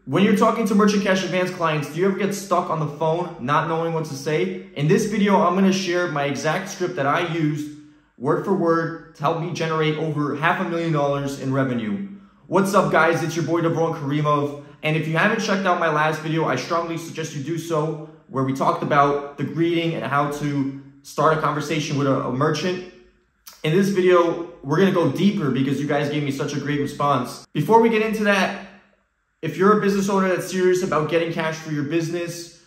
When you're talking to merchant cash advance clients, do you ever get stuck on the phone not knowing what to say? In this video, I'm going to share my exact script that I used word for word to help me generate over $500,000 in revenue. What's up, guys? It's your boy Davron Karimov. And if you haven't checked out my last video, I strongly suggest you do so, where we talked about the greeting and how to start a conversation with a merchant. In this video, we're going to go deeper because you guys gave me such a great response. Before we get into that, if you're a business owner that's serious about getting cash for your business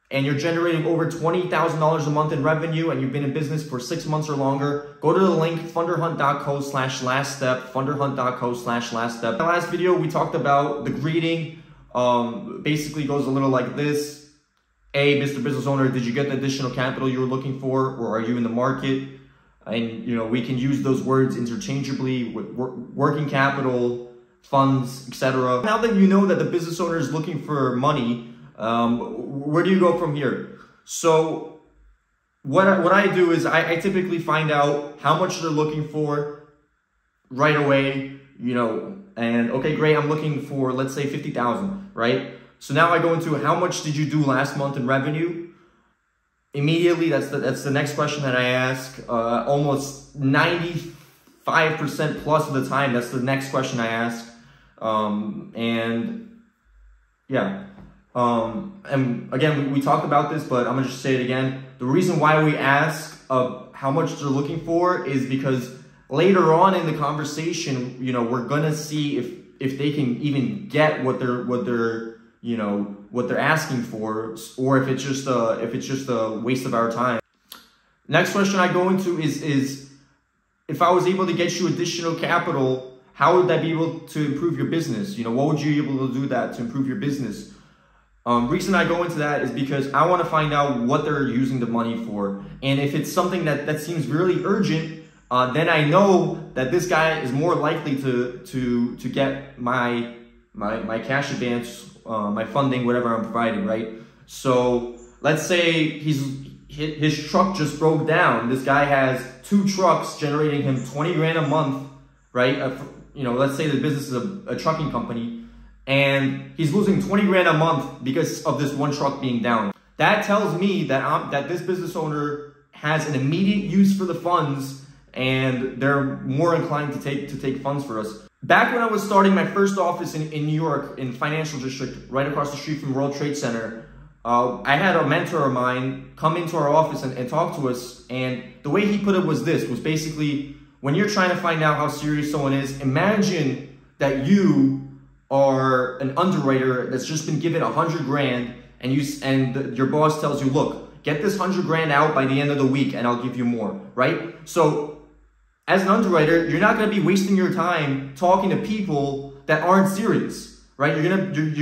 and you're generating over $20,000 a month in revenue and you've been in business for 6 months or longer, go to the link funderhunt.co/last step, funderhunt.co/last step. In the last video, we talked about the greeting. Basically goes a little like this. Hey, Mr. Business Owner, did you get the additional capital you were looking for, or are you in the market? And we can use those words interchangeably with working capital, funds, etc. Now that you know that the business owner is looking for money, where do you go from here? So what I do is I typically find out how much they're looking for right away, and okay, great, I'm looking for, let's say, 50,000, right? So now I go into how much did you do last month in revenue? Immediately, that's the next question that I ask. Almost 95% plus of the time, that's the next question I ask. And again, we talked about this, but I'm gonna just say it again. The reason why we ask how much they're looking for is because later on in the conversation, we're gonna see if they can even get what they're asking for, or if it's just a waste of our time. Next question I go into is if I was able to get you additional capital, how would that be able to improve your business? What would you be able to do that to improve your business? Reason I go into that is because I want to find out what they're using the money for. And if it's something that seems really urgent, then I know that this guy is more likely to get my cash advance, my funding, whatever I'm providing, right? So let's say his truck just broke down. This guy has 2 trucks generating him 20 grand a month, right? Let's say the business is a trucking company, and he's losing 20 grand a month because of this one truck being down. That tells me that this business owner has an immediate use for the funds, and they're more inclined to take funds for us. Back when I was starting my first office in New York, in Financial District, right across the street from World Trade Center, I had a mentor of mine come into our office and talk to us, and the way he put it was basically, when you're trying to find out how serious someone is, imagine that you are an underwriter that's just been given 100 grand, and your boss tells you, look, get this 100 grand out by the end of the week and I'll give you more, right? So as an underwriter, you're not going to be wasting your time talking to people that aren't serious, right? You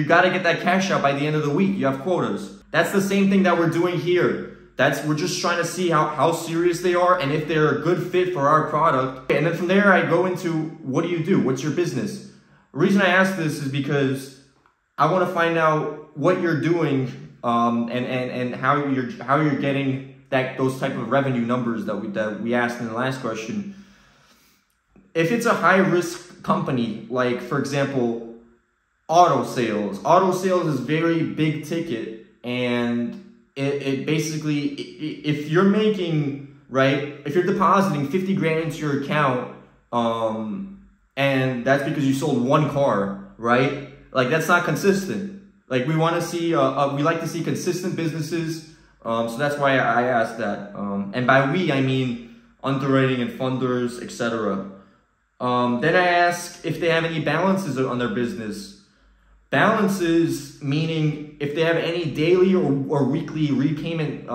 got to get that cash out by the end of the week. You have quotas. That's the same thing that we're doing here. We're just trying to see how serious they are and if they're a good fit for our product. And then from there, I go into, what do you do? What's your business? The reason I ask this is because I want to find out what you're doing, and how you're getting those type of revenue numbers that we asked in the last question. If it's a high-risk company, like, for example, auto sales is very big ticket, and it basically, if you're depositing 50 grand into your account, and that's because you sold one car, right? Like, that's not consistent. Like, we want to see, we like to see consistent businesses, so that's why I asked that. And by we, I mean underwriting and funders, etc. Then I ask if they have any balances on their business. Balances meaning if they have any daily or weekly repayment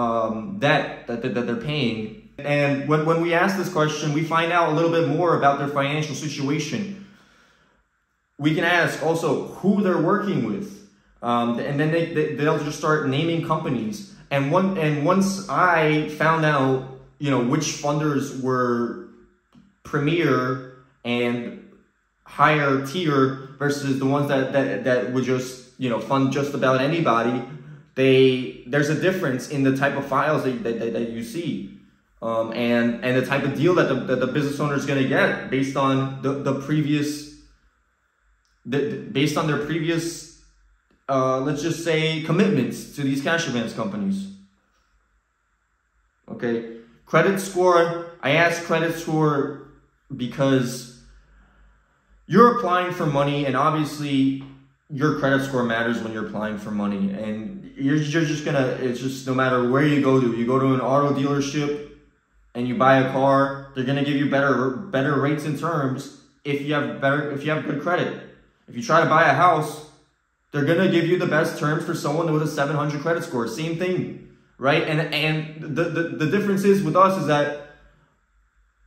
debt that they're paying. And when we ask this question, we find out a little bit more about their financial situation. We can ask also who they're working with, and then they'll just start naming companies. And once I found out, which funders were premier and higher tier versus the ones that would just fund just about anybody, there's a difference in the type of files that you see, and the type of deal that the business owner is going to get based on based on their previous let's just say, commitments to these cash advance companies. Okay, credit score. I asked credit score because you're applying for money, and obviously your credit score matters when you're applying for money. And you're just gonna, it's just no matter where you go to an auto dealership and you buy a car, they're gonna give you better rates and terms if you have good credit. If you try to buy a house, they're gonna give you the best terms for someone with a 700 credit score. Same thing, right? And the difference is with us is that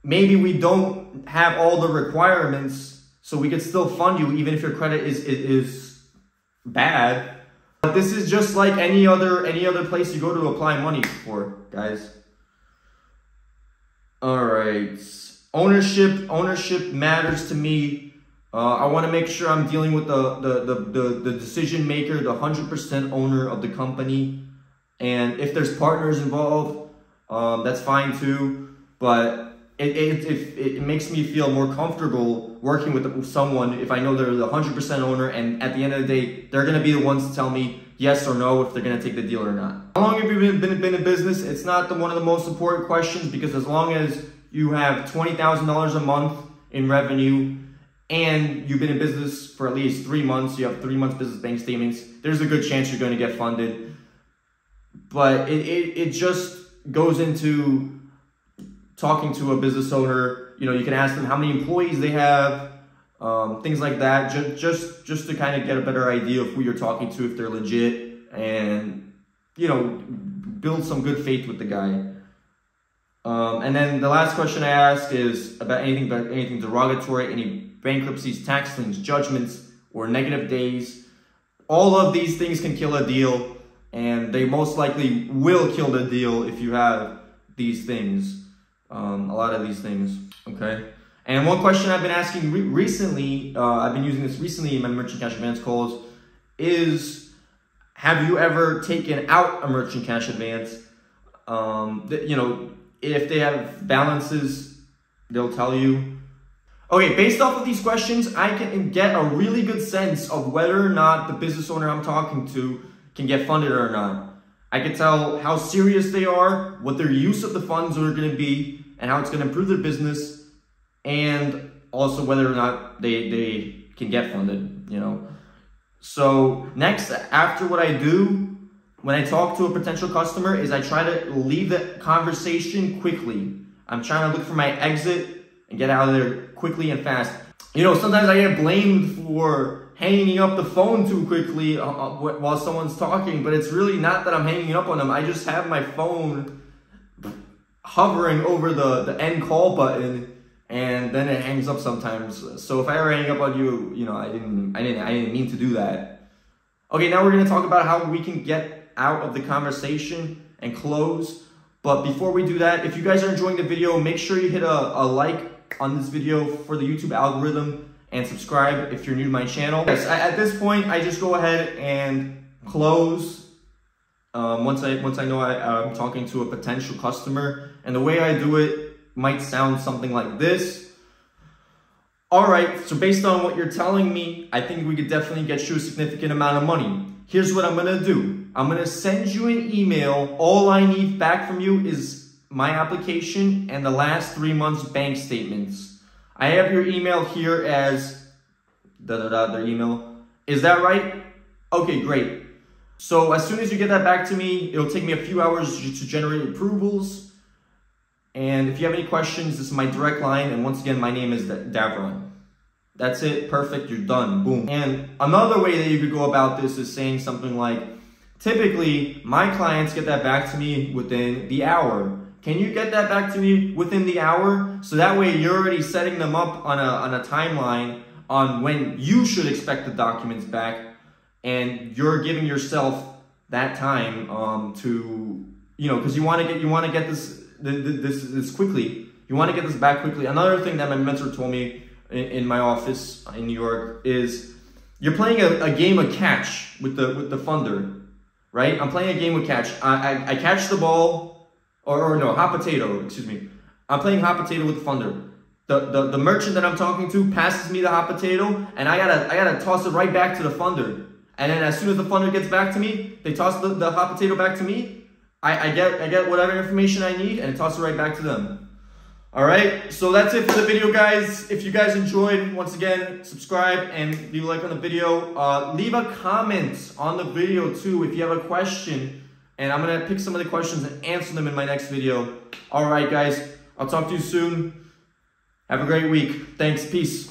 maybe we don't have all the requirements, so we could still fund you even if your credit is bad. But this is just like any other place you go to apply money for, guys. All right, ownership matters to me. I want to make sure I'm dealing with the decision maker, the 100% owner of the company. And if there's partners involved, that's fine too. But it makes me feel more comfortable working with someone if I know they're the 100% owner, and at the end of the day, they're going to be the ones to tell me yes or no if they're going to take the deal or not. How long have you been in business? It's not one of the most important questions, because as long as you have $20,000 a month in revenue and you've been in business for at least 3 months, you have 3 months business bank statements, there's a good chance you're going to get funded. But it just goes into talking to a business owner. You know, you can ask them how many employees they have, things like that, just to kind of get a better idea of who you're talking to, if they're legit, and, you know, build some good faith with the guy. And then the last question I ask is about anything derogatory, any bankruptcies, tax liens, judgments, or negative days. All of these things can kill a deal, and they most likely will kill the deal if you have these things, a lot of these things, okay? And one question I've been asking recently, I've been using this recently in my merchant cash advance calls, is have you ever taken out a merchant cash advance? You know, if they have balances, they'll tell you. Okay, based off of these questions, I can get a really good sense of whether or not the business owner I'm talking to can get funded or not. I can tell how serious they are, what their use of the funds are going to be, and how it's going to improve their business, and also whether or not they can get funded, you know. So next, after what I do, when I talk to a potential customer, is I try to leave the conversation quickly. I'm trying to look for my exit and get out of there quickly and fast. You know, sometimes I get blamed for hanging up the phone too quickly while someone's talking, but it's really not that I'm hanging up on them. I just have my phone hovering over the end call button, and then it hangs up sometimes. So if I ever hang up on you, you know, I didn't mean to do that. Okay, now we're gonna talk about how we can get out of the conversation and close. But before we do that, if you guys are enjoying the video, make sure you hit a like on this video for the YouTube algorithm, and subscribe if you're new to my channel. Yes, at this point, I just go ahead and close once I know I'm talking to a potential customer. And the way I do it might sound something like this. All right, so based on what you're telling me, I think we could definitely get you a significant amount of money. Here's what I'm gonna do. I'm gonna send you an email. All I need back from you is my application and the last 3 months bank statements. I have your email here as their email. Is that right? Okay, great. So as soon as you get that back to me, it'll take me a few hours to generate approvals. And if you have any questions, this is my direct line. And once again, my name is Davron. That's it. Perfect. You're done. Boom. And another way that you could go about this is saying something like, typically, my clients get that back to me within the hour. Can you get that back to me within the hour? So that way you're already setting them up on a timeline on when you should expect the documents back, and you're giving yourself that time to, you know, because you want to get this quickly. You want to get this back quickly. Another thing that my mentor told me in my office in New York is you're playing a game of catch with the funder, right? I'm playing a game of catch. I catch the ball. Or no, hot potato, excuse me. I'm playing hot potato with the funder. The merchant that I'm talking to passes me the hot potato, and I gotta toss it right back to the funder. And then as soon as the funder gets back to me, they toss the hot potato back to me. I get whatever information I need and toss it right back to them. All right, so that's it for the video, guys. If you guys enjoyed, once again, subscribe and leave a like on the video. Leave a comment on the video too if you have a question, and I'm gonna pick some of the questions and answer them in my next video. All right, guys, I'll talk to you soon. Have a great week. Thanks. Peace.